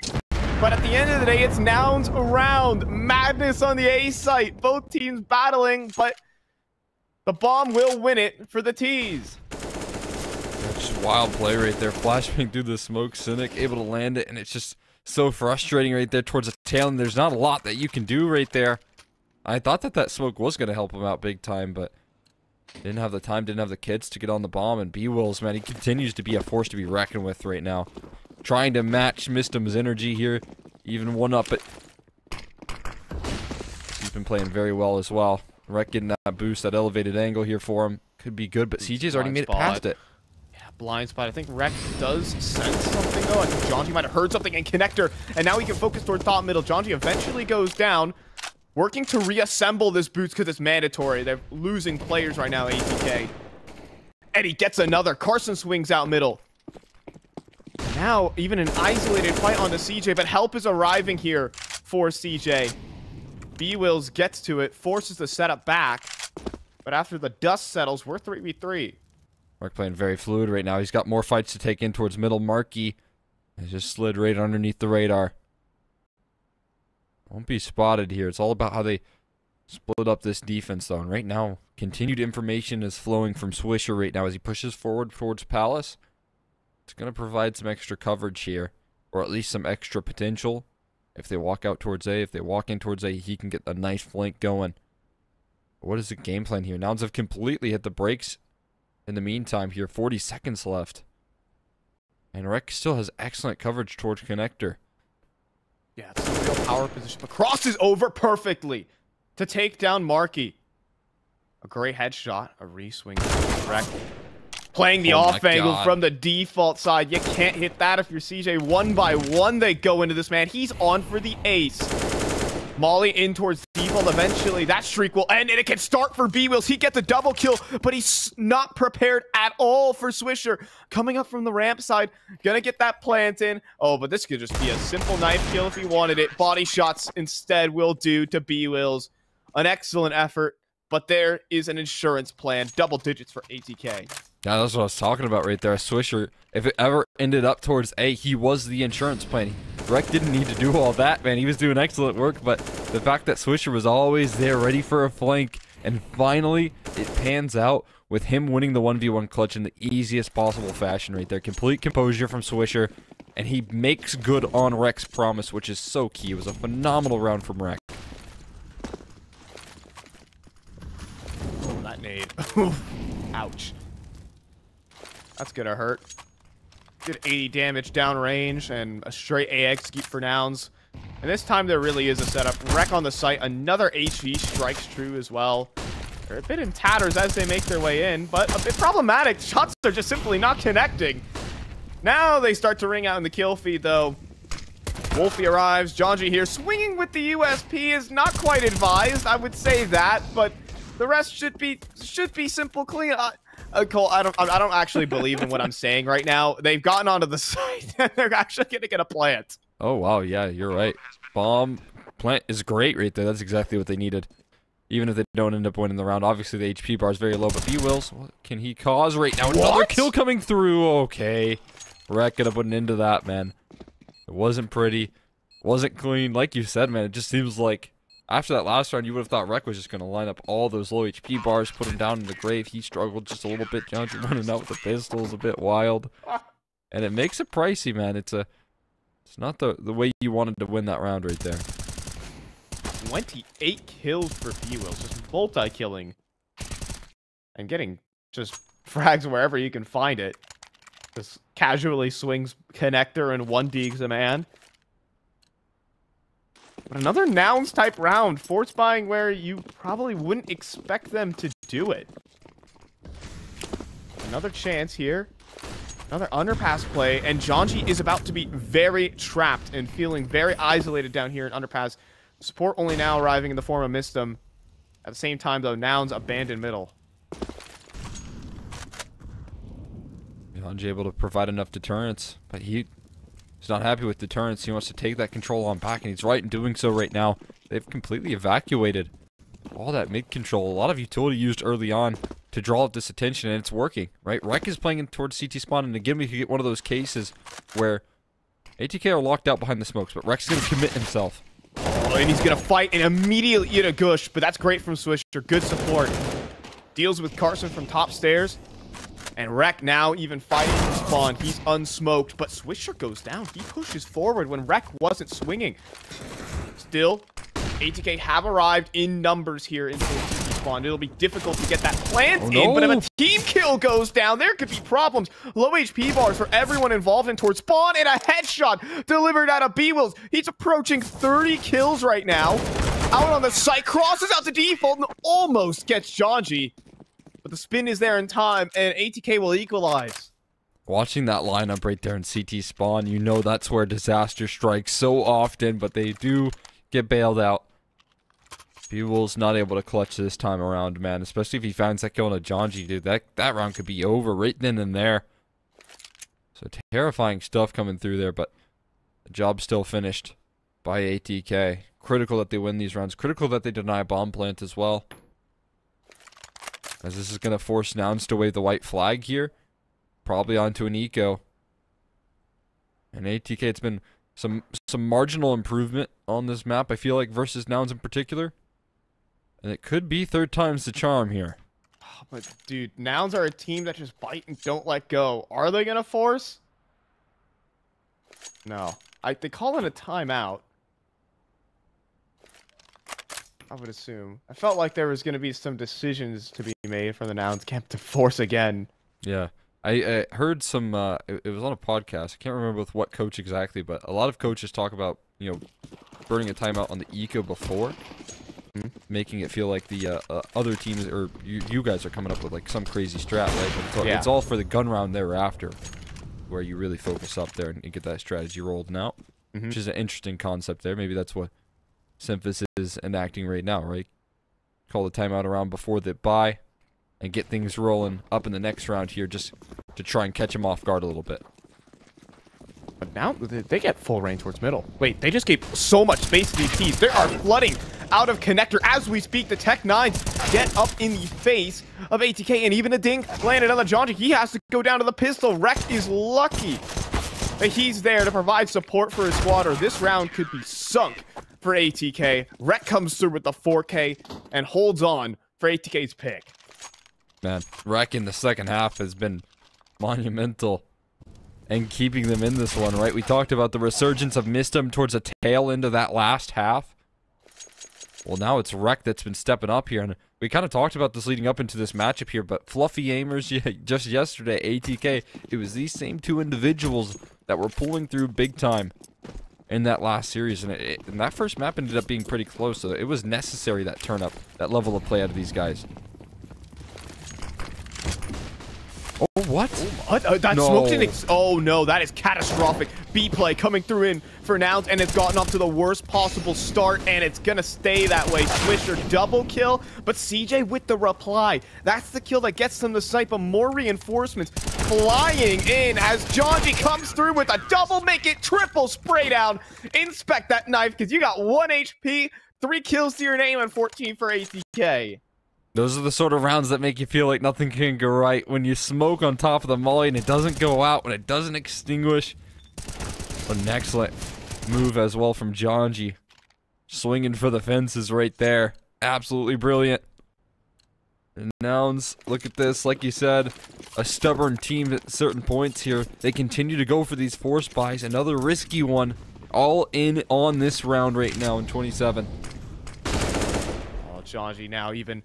But at the end of the day, it's Nouns around. Madness on the A site. Both teams battling, but the bomb will win it for the T's. Just wild play right there. Flashbang through the smoke. Cynic able to land it, and it's just so frustrating right there towards the tail, and there's not a lot that you can do right there. I thought that smoke was going to help him out big time, but didn't have the time, didn't have the kits to get on the bomb, and B-Wills, man, he continues to be a force to be reckoned with right now. Trying to match MisteM's energy here, even one up it. He's been playing very well as well. Reck getting that boost, that elevated angle here for him. Could be good, but CJ's already made it past it. Blind spot. I think Reck does sense something though. I think Jonji might have heard something in connector, and now he can focus towards top middle. Jonji eventually goes down, working to reassemble this boost because it's mandatory. They're losing players right now, ATK. And he gets another. Carson swings out middle. Now, even an isolated fight onto CJ, but help is arriving here for CJ. B-Wills gets to it, forces the setup back, but after the dust settles, we're 3v3. Mark playing very fluid right now. He's got more fights to take in towards middle. Marky has just slid right underneath the radar. Won't be spotted here. It's all about how they split up this defense, though. And right now, continued information is flowing from Swisher right now as he pushes forward towards Palace. It's going to provide some extra coverage here, or at least some extra potential. If they walk out towards A, if they walk in towards A, he can get a nice flank going. What is the game plan here? Nouns have completely hit the brakes. In the meantime here, 40 seconds left. And Reck still has excellent coverage towards connector. Yeah, it's a real power position, but crosses over perfectly to take down Marky. A great headshot, a re-swing. Reck playing the off angle from the default side. You can't hit that if you're CJ. 1 by 1 they go into this, man. He's on for the ace. Molly in towards default. Eventually, that streak will end, and it can start for B-Wills. He gets a double kill, but he's not prepared at all for Swisher. Coming up from the ramp side, gonna get that plant in. Oh, but this could just be a simple knife kill if he wanted it. Body shots instead will do to B-Wills. An excellent effort, but there is an insurance plan. Double digits for ATK. Yeah, that's what I was talking about right there. Swisher, if it ever ended up towards A, he was the insurance plan. Reck didn't need to do all that, man. He was doing excellent work, but the fact that Swisher was always there, ready for a flank, and finally it pans out with him winning the 1v1 clutch in the easiest possible fashion right there. Complete composure from Swisher, and he makes good on Reck's promise, which is so key. It was a phenomenal round from Reck. Oh, that nade. Ouch. That's gonna hurt. Did 80 damage downrange and a straight A execute for Nouns. And this time there really is a setup. Reck on the site. Another HV strikes true as well. They're a bit in tatters as they make their way in, but a bit problematic. Shots are just simply not connecting. Now they start to ring out in the kill feed, though. Wolfy arrives. Jonji here. Swinging with the USP is not quite advised. I would say that, but the rest should be simple, clean. Cole, I don't actually believe in what I'm saying right now. They've gotten onto the site, and they're actually going to get a plant. Oh, wow. Yeah, you're right. Bomb plant is great right there. That's exactly what they needed. Even if they don't end up winning the round. Obviously, the HP bar is very low, but B-Wills, what can he cause right now? Another kill coming through. Okay. Reck gonna put an end to that, man. It wasn't pretty. Wasn't clean. Like you said, man, it just seems like after that last round, you would have thought Reck was just going to line up all those low HP bars, put him down in the grave. He struggled just a little bit. Jonji running out with the pistols, a bit wild. And it makes it pricey, man. It's not the way you wanted to win that round right there. 28 kills for B-Wills, just multi-killing. And getting just frags wherever you can find it. Just casually swings connector and 1D's a man. But another Nouns type round, force buying where you probably wouldn't expect them to do it. Another chance here. Another underpass play, and Jonji is about to be very trapped and feeling very isolated down here in underpass. Support only now arriving in the form of MisteM. At the same time, though, Nouns abandoned middle. Jonji able to provide enough deterrence, but he's not happy with deterrence. He wants to take that control on back, and he's right in doing so right now. They've completely evacuated all that mid control. A lot of utility used early on to draw up this attention, and it's working, right? Reck is playing in towards CT spawn, and again, we could get one of those cases where ATK are locked out behind the smokes, but Reck's going to commit himself. Oh, and he's going to fight and immediately eat a gush, but that's great from Swisher. Good support. Deals with Carson from top stairs. And Reck now even fighting to spawn. He's unsmoked, but Swisher goes down. He pushes forward when Reck wasn't swinging. Still, ATK have arrived in numbers here into the CT spawn. It'll be difficult to get that plant in, but if a team kill goes down, there could be problems. Low HP bars for everyone involved in towards spawn, and a headshot delivered out of B-Wills. He's approaching 30 kills right now. Out on the site, crosses out to default and almost gets Jonji. But the spin is there in time, and ATK will equalize. Watching that lineup right there in CT spawn, you know that's where disaster strikes so often, but they do get bailed out. B-Will's not able to clutch this time around, man. Especially if he finds that kill on a Jonji, dude. That round could be over right then and there. So terrifying stuff coming through there, but the job's still finished by ATK. Critical that they win these rounds. Critical that they deny bomb plant as well. As this is going to force Nouns to wave the white flag here. Probably onto an eco. And ATK, it's been some marginal improvement on this map, I feel like, versus Nouns in particular. And it could be third time's the charm here. Oh, but, dude, Nouns are a team that just bite and don't let go. Are they going to force? No. They call it a timeout. I would assume. I felt like there was going to be some decisions to be made from the Nouns camp to force again. Yeah. I heard some, it was on a podcast. I can't remember with what coach exactly, but a lot of coaches talk about, you know, burning a timeout on the eco before. Making it feel like the other teams, or you guys are coming up with like some crazy strat, right? But it's all for the gun round thereafter, where you really focus up there and get that strategy rolled out, which is an interesting concept there. Maybe that's what Simphis is enacting right now, right? Call the timeout around before the buy and get things rolling up in the next round here, just to try and catch him off guard a little bit. But now they get full rain towards middle. Wait, they just gave so much space to these teams. They are flooding out of connector as we speak. The Tech-9s get up in the face of ATK, and even a ding landed on the Jonji. He has to go down to the pistol. Reck is lucky that he's there to provide support for his squad, or this round could be sunk for ATK. Reck comes through with the 4K and holds on for ATK's pick. Man, Reck in the second half has been monumental and keeping them in this one, right? We talked about the resurgence of MisteM towards the tail end of that last half. Well, now it's Reck that's been stepping up here, and we kind of talked about this leading up into this matchup here, but fluffy aimers, just yesterday, ATK, it was these same two individuals that were pulling through big time in that last series, and that first map ended up being pretty close, so it was necessary, that turn up, that level of play out of these guys. Oh, what? Oh, what? That smoked in. Oh, no. That is catastrophic. B-play coming through in for Nouns, and it's gotten off to the worst possible start, and it's going to stay that way. Swisher double kill, but CJ with the reply. That's the kill that gets them to site, but more reinforcements flying in as Jonji comes through with a double, make it triple spray down. Inspect that knife, because you got 1 HP, 3 kills to your name, and 14 for ATK. Those are the sort of rounds that make you feel like nothing can go right. When you smoke on top of the molly and it doesn't go out, when it doesn't extinguish. An excellent move as well from Jonji. Swinging for the fences right there. Absolutely brilliant. And Nouns, look at this. Like you said, a stubborn team at certain points here. They continue to go for these force buys. Another risky one. All in on this round right now in 27. Oh, Jonji now even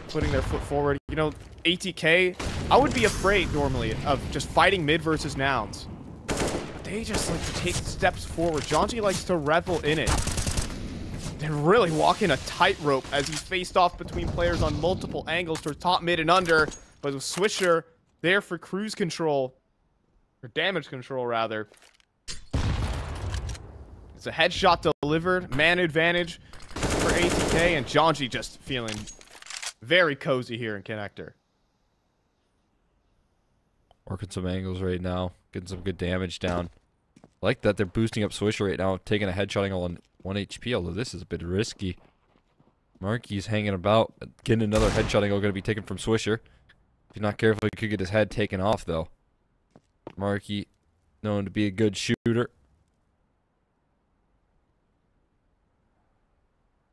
putting their foot forward. You know, ATK, I would be afraid normally of just fighting mid versus Nouns. But they just like to take steps forward. Jonji likes to revel in it. They're really walking a tightrope as he's faced off between players on multiple angles towards top, mid, and under. But with Swisher there for cruise control, or damage control rather. It's a headshot delivered, man advantage for ATK, and Jonji just feeling very cozy here in connector. Working some angles right now. Getting some good damage down. I like that they're boosting up Swisher right now. Taking a headshot angle on 1 HP, although this is a bit risky. Marky's hanging about. Getting another headshot angle going to be taken from Swisher. If he's not careful, he could get his head taken off, though. Marky, known to be a good shooter.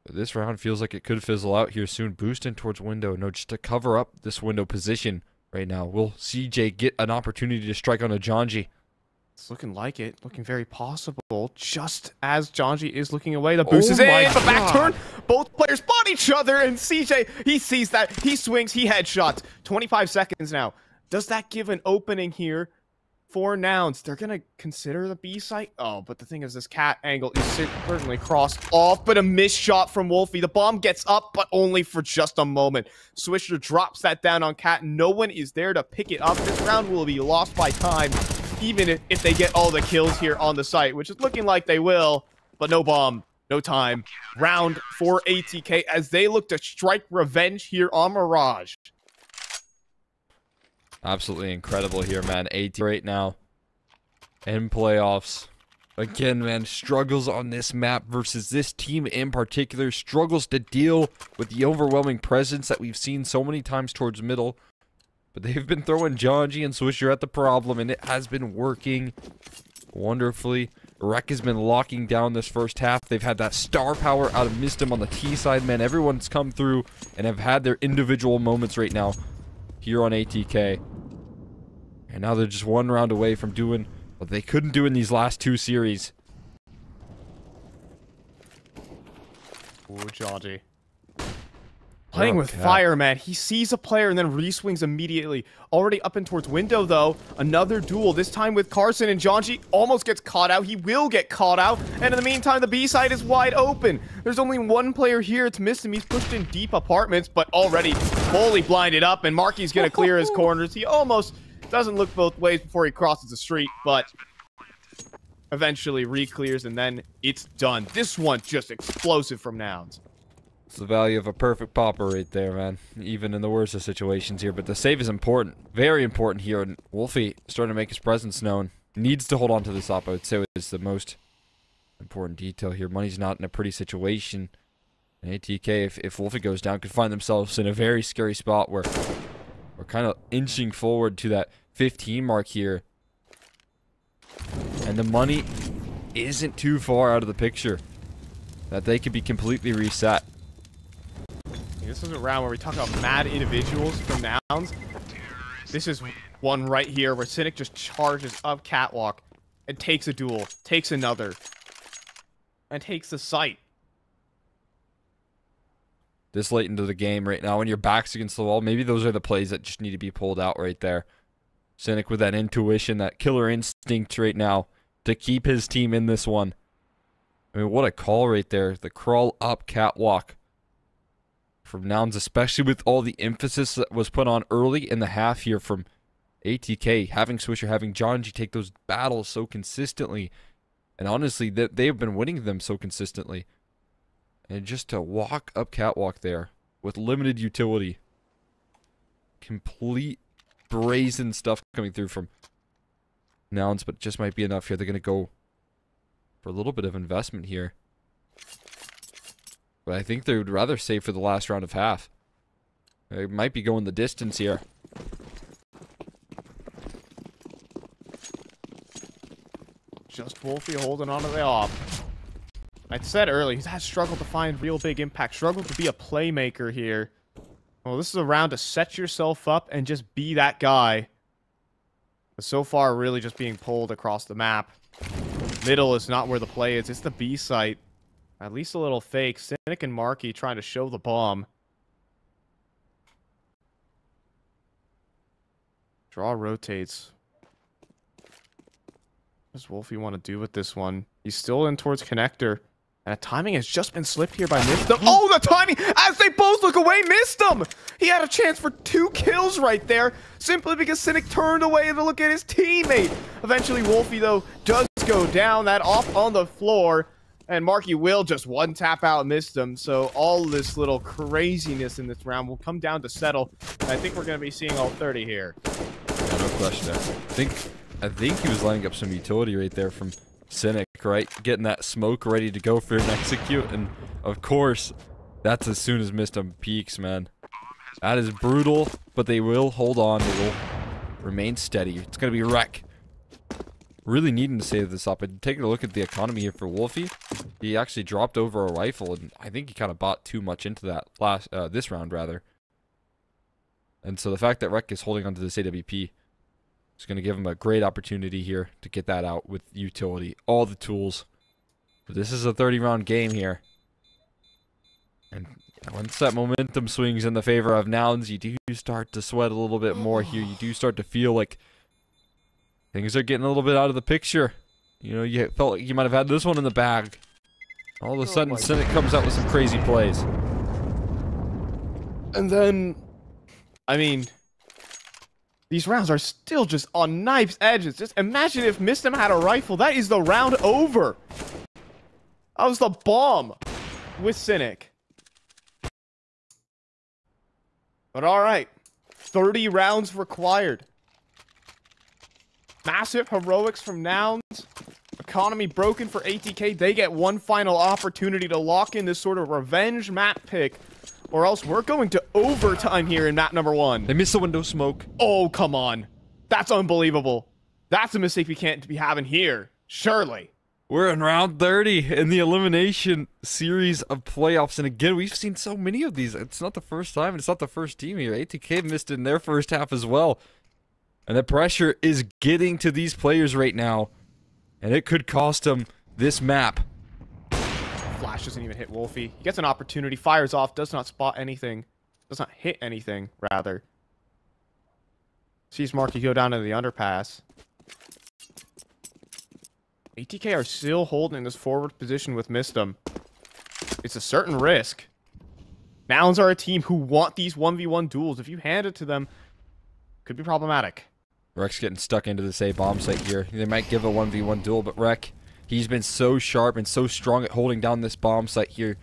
But this round feels like it could fizzle out here soon. Boosting towards window. No, just to cover up this window position right now. Will CJ get an opportunity to strike on a Jonji? It's looking like it. Looking very possible. Just as Jonji is looking away, the boost is in. The back turn. Both players spot each other, and CJ, he sees that. He swings. He headshots. 25 seconds now. Does that give an opening here for Nouns? They're going to consider the B site. Oh, but the thing is, this cat angle is certainly crossed off, but a missed shot from Wolfy. The bomb gets up, but only for just a moment. Swisher drops that down on cat. No one is there to pick it up. This round will be lost by time, even if they get all the kills here on the site, which is looking like they will, but no bomb, no time. Round for ATK as they look to strike revenge here on Mirage. Absolutely incredible here, man. AT right now in playoffs. Again, man, struggles on this map versus this team in particular. Struggles to deal with the overwhelming presence that we've seen so many times towards middle. But they've been throwing Jonji and Swisher at the problem, and it has been working wonderfully. Reck has been locking down this first half. They've had that star power out of MisteM on the T side, man. Everyone's come through and have had their individual moments right now here on ATK. And now they're just one round away from doing what they couldn't do in these last two series. Ooh, Jonji. Playing with fire, man. He sees a player and then re-swings immediately. Already up and towards window, though. Another duel, this time with Carson, and Jonji almost gets caught out. He will get caught out. And in the meantime, the B side is wide open. There's only one player here. It's MisteM. He's pushed in deep apartments, but already fully blinded up. And Marky's going to clear his corners. He almost doesn't look both ways before he crosses the street, but eventually re-clears, and then it's done. This one just explosive from Nouns. It's the value of a perfect popper right there, man. Even in the worst of situations here. But the save is important. Very important here. And Wolfy starting to make his presence known. Needs to hold on to this op. I would say is the most important detail here. Money's not in a pretty situation. And ATK, if Wolfy goes down, could find themselves in a very scary spot where we're kind of inching forward to that 15 mark here. And the money isn't too far out of the picture that they could be completely reset. This is a round where we talk about mad individuals from Nouns. This is one right here where Cynic just charges up Catwalk and takes a duel, takes another, and takes the site. This late into the game right now, when your back's against the wall, maybe those are the plays that just need to be pulled out right there. Cynic with that intuition, that killer instinct right now to keep his team in this one. I mean, what a call right there. The crawl up Catwalk from Nouns, especially with all the emphasis that was put on early in the half here from ATK, having Swisher, having Jonji take those battles so consistently. And honestly, they have been winning them so consistently. And just to walk up Catwalk there with limited utility. Complete brazen stuff coming through from Nouns, but just might be enough here. They're going to go for a little bit of investment here. But I think they would rather save for the last round of half. They might be going the distance here. Just Wolfy holding on to the op. I said earlier, he's had struggled to find real big impact. Struggled to be a playmaker here. Well, this is a round to set yourself up and just be that guy. But so far, really just being pulled across the map. Middle is not where the play is. It's the B site. At least a little fake. Cynic and Marky trying to show the bomb. Draw rotates. What does Wolfy want to do with this one? He's still in towards connector. And timing has just been slipped here by MisteM. Oh, the timing! As they both look away, MisteM! He had a chance for 2 kills right there, simply because Cynic turned away to look at his teammate. Eventually, Wolfy, though, does go down. That off on the floor. And Marky will just one tap out MisteM. So all this little craziness in this round will come down to settle. I think we're going to be seeing all 30 here. No question there. I think he was lining up some utility right there from Cynic, right? Getting that smoke ready to go for an execute, and of course, that's as soon as MisteM peaks, man. That is brutal, but they will hold on. They will remain steady. It's going to be Reck. Really needing to save this up. And taking a look at the economy here for Wolfy, he actually dropped over a rifle, and I think he kind of bought too much into that this round, rather. And so the fact that Reck is holding onto this AWP is going to give him a great opportunity here to get that out with utility. All the tools. But this is a 30-round game here. And once that momentum swings in the favor of Nouns, you do start to sweat a little bit more here. You do start to feel like things are getting a little bit out of the picture. You know, you felt like you might have had this one in the bag. All of a sudden, Cynic comes out with some crazy plays. And then, I mean, these rounds are still just on knife's edges. Just imagine if MisteM had a rifle. That is the round over. That was the bomb with Cynic. But alright, 30 rounds required. Massive heroics from Nouns. Economy broken for ATK. They get one final opportunity to lock in this sort of revenge map pick. Or else we're going to overtime here in map number 1. They missed the window smoke. Oh, come on. That's unbelievable. That's a mistake we can't be having here. Surely. We're in round 30 in the elimination series of playoffs. And again, we've seen so many of these. It's not the first time, and it's not the first team here. ATK missed in their first half as well. And the pressure is getting to these players right now. And it could cost them this map. Flash doesn't even hit Wolfy. He gets an opportunity, fires off, does not spot anything. Does not hit anything, rather. Sees Marky go down into the underpass. ATK are still holding this forward position with MisteM. It's a certain risk. Nouns are a team who want these 1v1 duels. If you hand it to them, could be problematic. Reck's getting stuck into this A bomb site here. They might give a 1v1 duel, but Reck, he's been so sharp and so strong at holding down this bomb site here.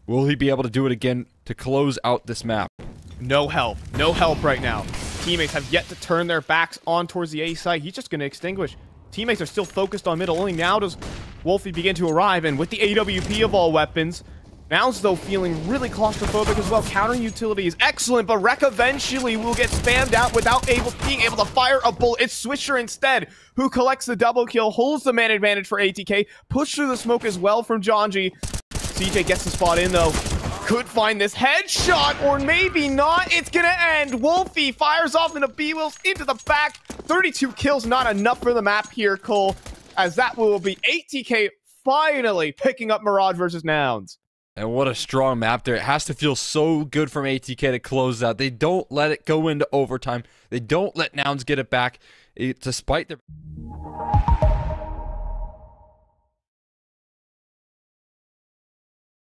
Will he be able to do it again to close out this map? No help. No help right now. Teammates have yet to turn their backs on towards the A site. He's just going to extinguish. Teammates are still focused on middle. Only now does Wolfy begin to arrive, and with the AWP of all weapons, Nouns, though, feeling really claustrophobic as well. Countering utility is excellent, but Reck eventually will get spammed out without being able to fire a bullet. It's Swisher instead who collects the double kill, holds the man advantage for ATK, push through the smoke as well from Jonji. CJ gets the spot in, though. Could find this headshot, or maybe not. It's gonna end. Wolfy fires off into B-Wills into the back. 32 kills, not enough for the map here, Cole, as that will be ATK finally picking up Mirage versus Nouns. And what a strong map there. It has to feel so good from ATK to close out. They don't let it go into overtime. They don't let Nouns get it back, despite their...